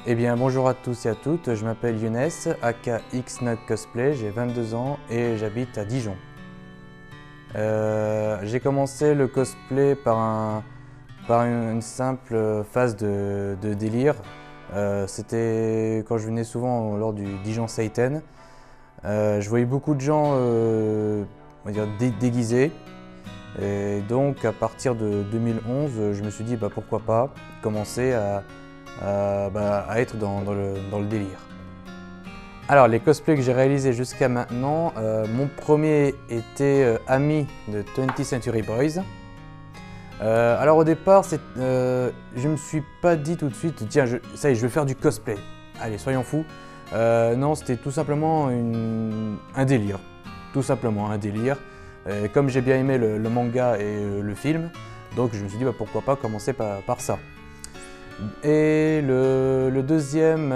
Eh bien bonjour à tous et à toutes, je m'appelle Younes, aka Xnog Cosplay, j'ai 22 ans et j'habite à Dijon. J'ai commencé le cosplay par une simple phase de délire. C'était quand je venais souvent lors du Dijon Seiten. Je voyais beaucoup de gens on va dire déguisés. Et donc à partir de 2011, je me suis dit pourquoi pas commencer à être dans le délire. Alors les cosplays que j'ai réalisés jusqu'à maintenant, mon premier était Ami de 20th Century Boys. Alors au départ, je me suis pas dit tout de suite, tiens, ça y est, je vais faire du cosplay. Allez, soyons fous. Non, c'était tout simplement un délire. Tout simplement un délire. Comme j'ai bien aimé le manga et le film, donc je me suis dit pourquoi pas commencer par ça. Et le deuxième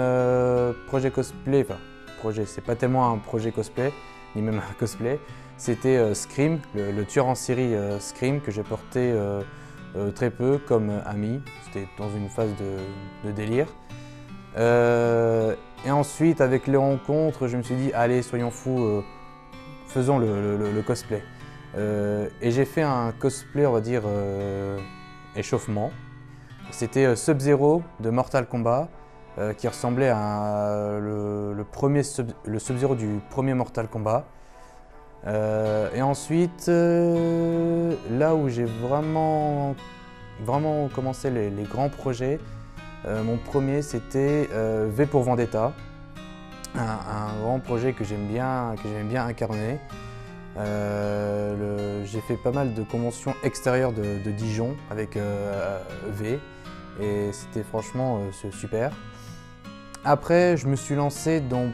projet cosplay, enfin projet, c'est pas tellement un projet cosplay, ni même un cosplay, c'était Scream, le tueur en série Scream que j'ai porté très peu comme ami, c'était dans une phase de délire. Et ensuite avec les rencontres, je me suis dit allez soyons fous, faisons le cosplay. Et j'ai fait un cosplay on va dire échauffement. C'était Sub-Zero de Mortal Kombat qui ressemblait à le Sub-Zero du premier Mortal Kombat. Et ensuite, là où j'ai vraiment commencé les grands projets, mon premier c'était V pour Vendetta, un grand projet que j'aime bien incarner. J'ai fait pas mal de conventions extérieures de Dijon avec V et c'était franchement super. Après, je me suis lancé dans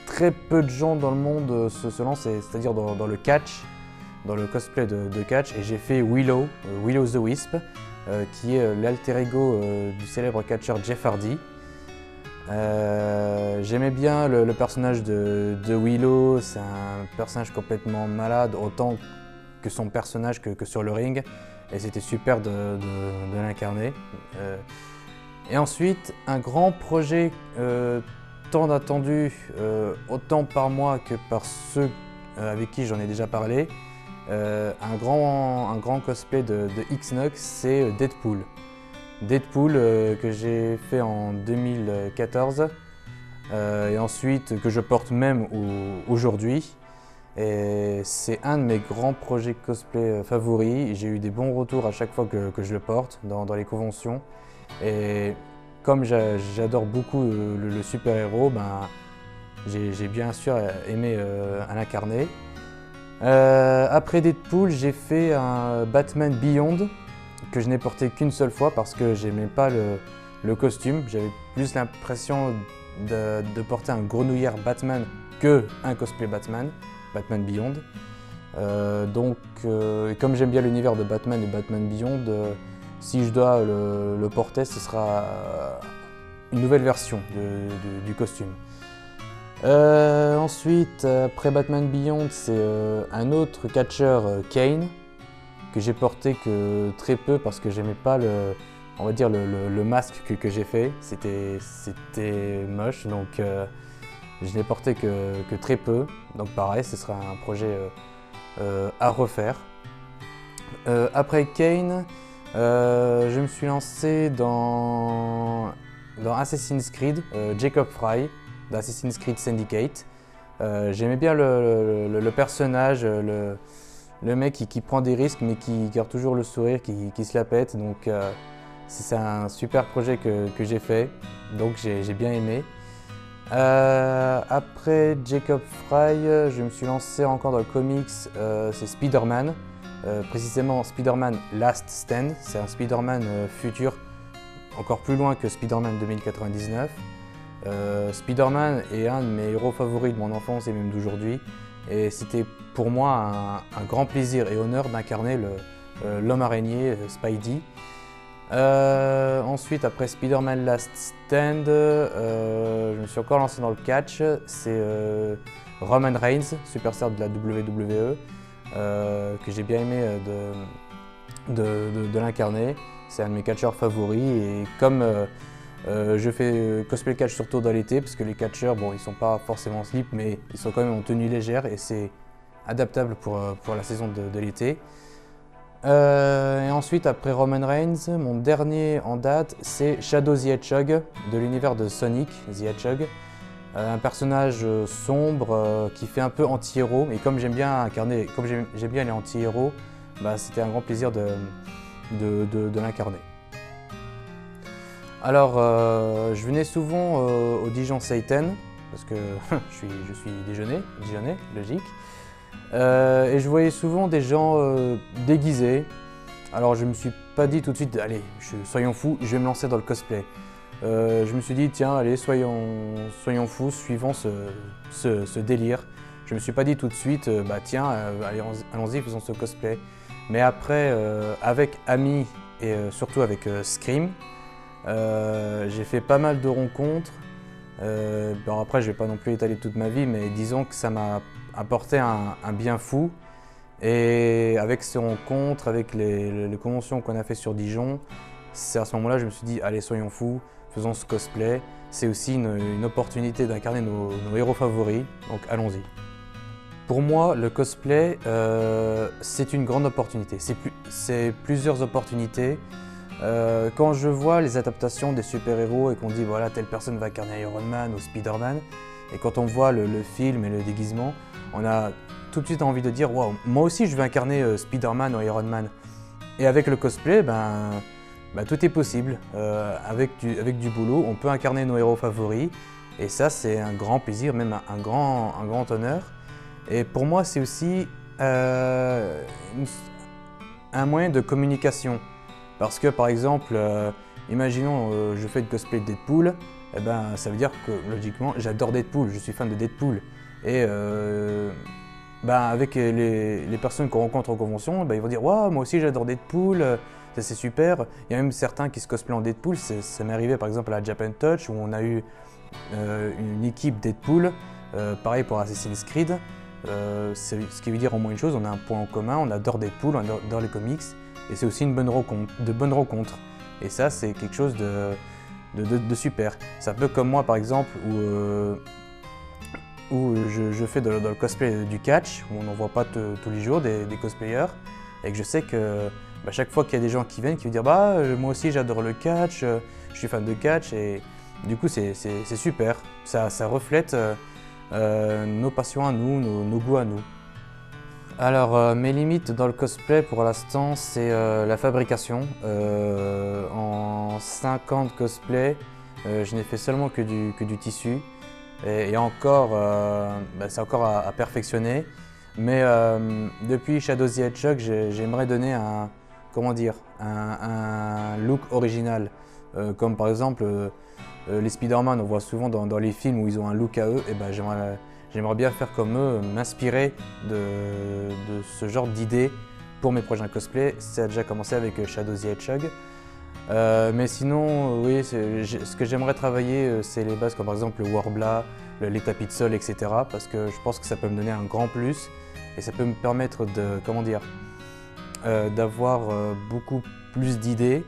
très peu de gens dans le monde se lancent, c'est-à-dire dans le catch, dans le cosplay de catch, et j'ai fait Willow the Wisp, qui est l'alter ego du célèbre catcheur Jeff Hardy. J'aimais bien le personnage de Willow, c'est un personnage complètement malade, autant que son personnage que sur le ring, et c'était super de l'incarner. Et ensuite, un grand projet tant attendu, autant par moi que par ceux avec qui j'en ai déjà parlé, un grand cosplay de Xnog, c'est Deadpool. Deadpool que j'ai fait en 2014 et ensuite que je porte même aujourd'hui. Et c'est un de mes grands projets cosplay favoris. J'ai eu des bons retours à chaque fois que je le porte dans les conventions. Et comme j'adore beaucoup le super-héros, j'ai bien sûr aimé l'incarner. Après Deadpool, j'ai fait un Batman Beyond que je n'ai porté qu'une seule fois parce que j'aimais pas le costume. J'avais plus l'impression de porter un grenouillère Batman que un cosplay Batman Beyond. Comme j'aime bien l'univers de Batman et Batman Beyond, si je dois le porter, ce sera une nouvelle version du costume. Ensuite, après Batman Beyond, c'est un autre catcheur, Kane, que j'ai porté que très peu parce que j'aimais pas on va dire le masque que j'ai fait. C'était moche, donc je n'ai porté que très peu. Donc pareil, ce sera un projet à refaire. Après Kane, je me suis lancé dans Assassin's Creed, Jacob Frye, d'Assassin's Creed Syndicate. J'aimais bien le personnage, le mec qui prend des risques mais qui garde toujours le sourire, qui se la pète. Donc c'est un super projet que j'ai fait, donc j'ai bien aimé. Après Jacob Frye, je me suis lancé encore dans le comics, c'est Spider-Man. Précisément Spider-Man Last Stand, c'est un Spider-Man futur encore plus loin que Spider-Man 2099. Spider-Man est un de mes héros favoris de mon enfance et même d'aujourd'hui, et c'était pour moi un grand plaisir et honneur d'incarner l'homme araignée Spidey. Ensuite, après Spider-Man Last Stand, je me suis encore lancé dans le catch, c'est Roman Reigns, superstar de la WWE. Que j'ai bien aimé de l'incarner. C'est un de mes catcheurs favoris et comme Je fais cosplay catch surtout dans l'été parce que les catcheurs, bon, ils sont pas forcément en slip, mais ils sont quand même en tenue légère et c'est adaptable pour la saison de l'été. Et ensuite, après Roman Reigns, mon dernier en date, c'est Shadow the Hedgehog de l'univers de Sonic the Hedgehog. Un personnage sombre qui fait un peu anti-héros. Et comme j'aime bien incarner, comme j'aime bien les anti-héros, bah, c'était un grand plaisir de l'incarner. Alors, je venais souvent au Dijon Satan, parce que je suis Dijonnais, logique. Et je voyais souvent des gens déguisés. Alors je me suis pas dit tout de suite, allez, soyons fous, je vais me lancer dans le cosplay. Je me suis dit, tiens, allez, soyons fous, suivons ce délire. Je me suis pas dit tout de suite, bah tiens, allez, allons-y, faisons ce cosplay. Mais après, avec amis et surtout avec Scream, j'ai fait pas mal de rencontres. Bon, après, je vais pas non plus étaler toute ma vie, mais disons que ça m'a apporté un bien fou. Et avec ces rencontres, avec les conventions qu'on a fait sur Dijon, c'est à ce moment-là que je me suis dit, allez, soyons fous, faisons ce cosplay. C'est aussi une opportunité d'incarner nos héros favoris, donc allons-y. Pour moi, le cosplay, c'est une grande opportunité. C'est plusieurs opportunités. Quand je vois les adaptations des super-héros et qu'on dit voilà, telle personne va incarner Iron Man ou Spider-Man, et quand on voit le film et le déguisement, on a tout de suite envie de dire waouh, moi aussi je vais incarner Spider-Man ou Iron Man. Et avec le cosplay, tout est possible. Avec du boulot, on peut incarner nos héros favoris, et ça c'est un grand plaisir, même un grand honneur. Et pour moi, c'est aussi un moyen de communication. Parce que par exemple, imaginons je fais le cosplay de Deadpool, eh ben, ça veut dire que logiquement j'adore Deadpool, je suis fan de Deadpool. Et avec les personnes qu'on rencontre en convention, ils vont dire waouh, moi aussi j'adore Deadpool, ça c'est super. Il y a même certains qui se cosplayent en Deadpool, ça m'est arrivé par exemple à la Japan Touch où on a eu une équipe Deadpool, pareil pour Assassin's Creed. Ce qui veut dire au moins une chose, on a un point en commun, on adore Deadpool, on adore les comics. Et c'est aussi de bonnes rencontres. Et ça, c'est quelque chose de super. C'est un peu comme moi, par exemple, où je fais dans le cosplay du catch, où on n'en voit pas tous les jours des cosplayers. Et que je sais que chaque fois qu'il y a des gens qui viennent, qui vont dire moi aussi j'adore le catch, je suis fan de catch. Et du coup, c'est super. Ça reflète nos passions à nous, nos goûts à nous. Alors, mes limites dans le cosplay pour l'instant, c'est la fabrication. En 5 ans de cosplay, je n'ai fait seulement que du tissu. Et encore, c'est encore à perfectionner. Mais depuis Shadow the Hedgehog, j'aimerais donner un look original. Comme par exemple, les Spider-Man, on voit souvent dans les films où ils ont un look à eux. Et j'aimerais bien faire comme eux, m'inspirer de ce genre d'idées pour mes prochains cosplays. Ça a déjà commencé avec Shadow the Hedgehog. Mais sinon, oui, ce que j'aimerais travailler, c'est les bases comme par exemple le Warbler, les tapis de sol, etc. Parce que je pense que ça peut me donner un grand plus et ça peut me permettre d'avoir beaucoup plus d'idées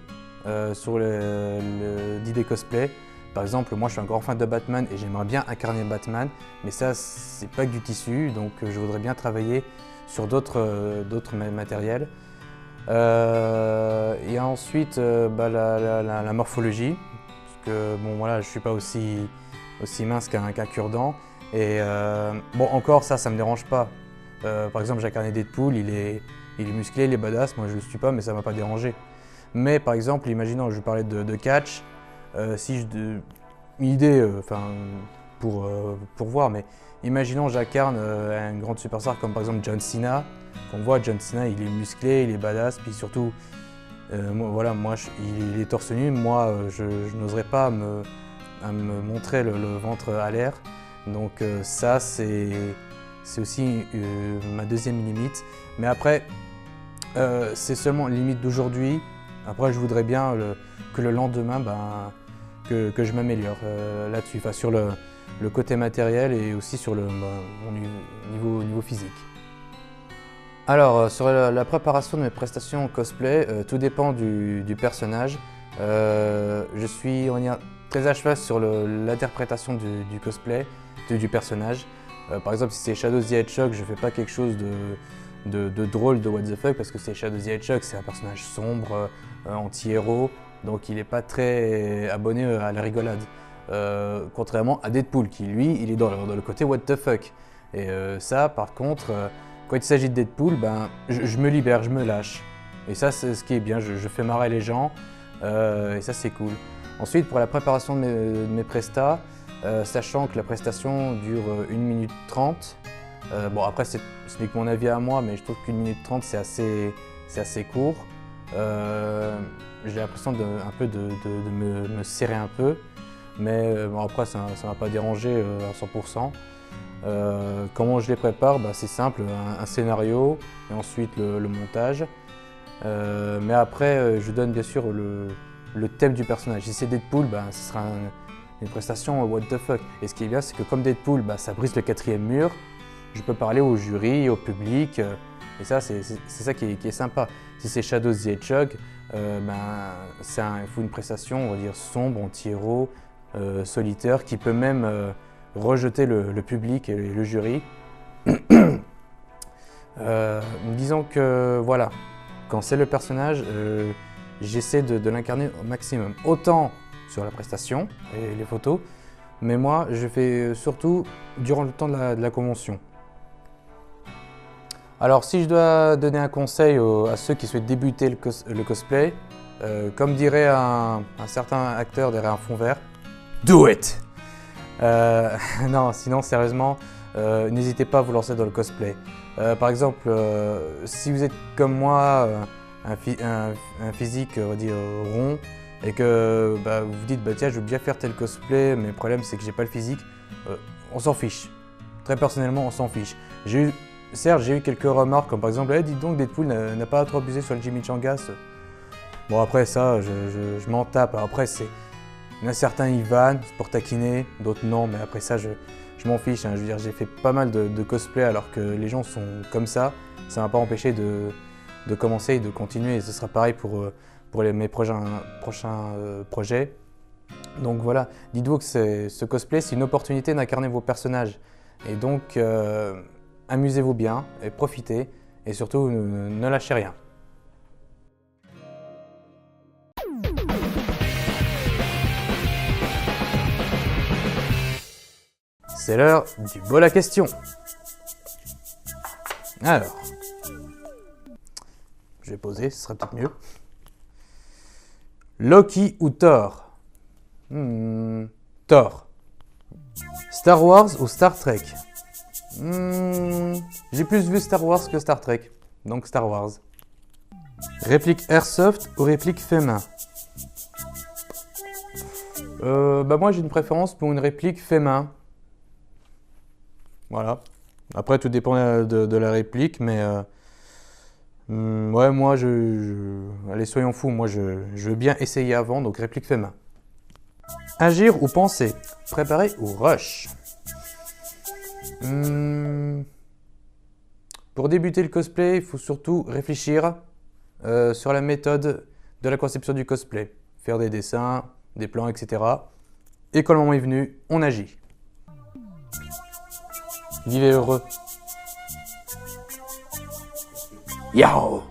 sur d'idées cosplay. Par exemple, moi je suis un grand fan de Batman et j'aimerais bien incarner Batman, mais ça c'est pas que du tissu, donc je voudrais bien travailler sur d'autres matériels. Et ensuite la morphologie, parce que bon voilà, je suis pas aussi mince qu'un cure-dent. Et encore ça me dérange pas. Par exemple, j'ai incarné Deadpool, il est musclé, il est badass, moi je le suis pas, mais ça m'a pas dérangé. Mais par exemple, imaginons, je parlais de catch. Une idée, pour voir, mais imaginons j'incarne un grand superstar comme par exemple John Cena. On voit John Cena, il est musclé, il est badass, puis surtout, il est torse nu. Moi, je n'oserais pas me montrer le ventre à l'air. Donc ça, c'est aussi ma deuxième limite. Mais après, c'est seulement une limite d'aujourd'hui. Après, je voudrais bien que le lendemain, que je m'améliore là-dessus, sur le côté matériel et aussi sur mon niveau physique. Alors, sur la préparation de mes prestations cosplay, tout dépend du personnage. Je suis très à cheval sur l'interprétation du cosplay, du personnage. Par exemple, si c'est Shadow the Hedgehog, je fais pas quelque chose de drôle, de what the fuck, parce que c'est Shadow the Hedgehog, c'est un personnage sombre, anti-héros, donc il n'est pas très abonné à la rigolade. Contrairement à Deadpool, qui lui, il est dans le côté what the fuck. Et ça, par contre, quand il s'agit de Deadpool, ben, je me libère, je me lâche. Et ça, c'est ce qui est bien, je fais marrer les gens, et ça, c'est cool. Ensuite, pour la préparation de mes prestats, sachant que la prestation dure 1 minute 30, bon après ce n'est que mon avis à moi, mais je trouve qu'1 minute 30 c'est assez court. J'ai l'impression un peu de me serrer un peu, mais bon, après ça ne m'a pas dérangé à 100%. Comment je les prépare? Bah, c'est simple, un scénario et ensuite le montage. Mais après je donne bien sûr le thème du personnage. Si c'est Deadpool, bah, ce sera une prestation what the fuck. Et ce qui est bien, c'est que comme Deadpool, bah, ça brise le 4e mur, je peux parler au jury, au public, et ça, c'est ça qui est sympa. Si c'est Shadow the Hedgehog, ben, il faut une prestation, on va dire, sombre, anti-héros, solitaire, qui peut même rejeter le public et le jury. Disons que, voilà, quand c'est le personnage, j'essaie de l'incarner au maximum. Autant sur la prestation et les photos, mais moi je fais surtout durant le temps de la convention. Alors si je dois donner un conseil à ceux qui souhaitent débuter le cosplay, comme dirait un certain acteur derrière un fond vert, do it! Non, sinon sérieusement, n'hésitez pas à vous lancer dans le cosplay. Par exemple, si vous êtes comme moi, un physique on va dire rond, et que bah, vous vous dites bah, tiens je veux bien faire tel cosplay, mais le problème c'est que j'ai pas le physique, on s'en fiche. Très personnellement on s'en fiche. Certes j'ai eu quelques remarques comme par exemple hey, dites donc Deadpool n'a pas trop abusé sur le chimichangas. Bon après ça je m'en tape. Après il y en a certains ils vannent pour taquiner, d'autres non, mais après ça je m'en fiche. Hein. Je veux dire j'ai fait pas mal de cosplay alors que les gens sont comme ça m'a pas empêché de commencer et de continuer, et ce sera pareil pour mes prochains projets. Donc voilà, dites-vous que ce cosplay, c'est une opportunité d'incarner vos personnages. Et donc, amusez-vous bien et profitez, et surtout, ne lâchez rien. C'est l'heure du bol à question. Alors, je vais poser, ce sera peut-être mieux. Loki ou Thor? Thor. Star Wars ou Star Trek? J'ai plus vu Star Wars que Star Trek, donc Star Wars. Réplique Airsoft ou réplique fait main? Bah moi j'ai une préférence pour une réplique fait main. Voilà. Après tout dépend de la réplique, mais ouais, moi allez, soyons fous, moi je veux bien essayer avant, donc réplique fait main. Agir ou penser? Préparer ou rush? Pour débuter le cosplay, il faut surtout réfléchir sur la méthode de la conception du cosplay. Faire des dessins, des plans, etc. Et quand le moment est venu, on agit. Vivez heureux. Yao!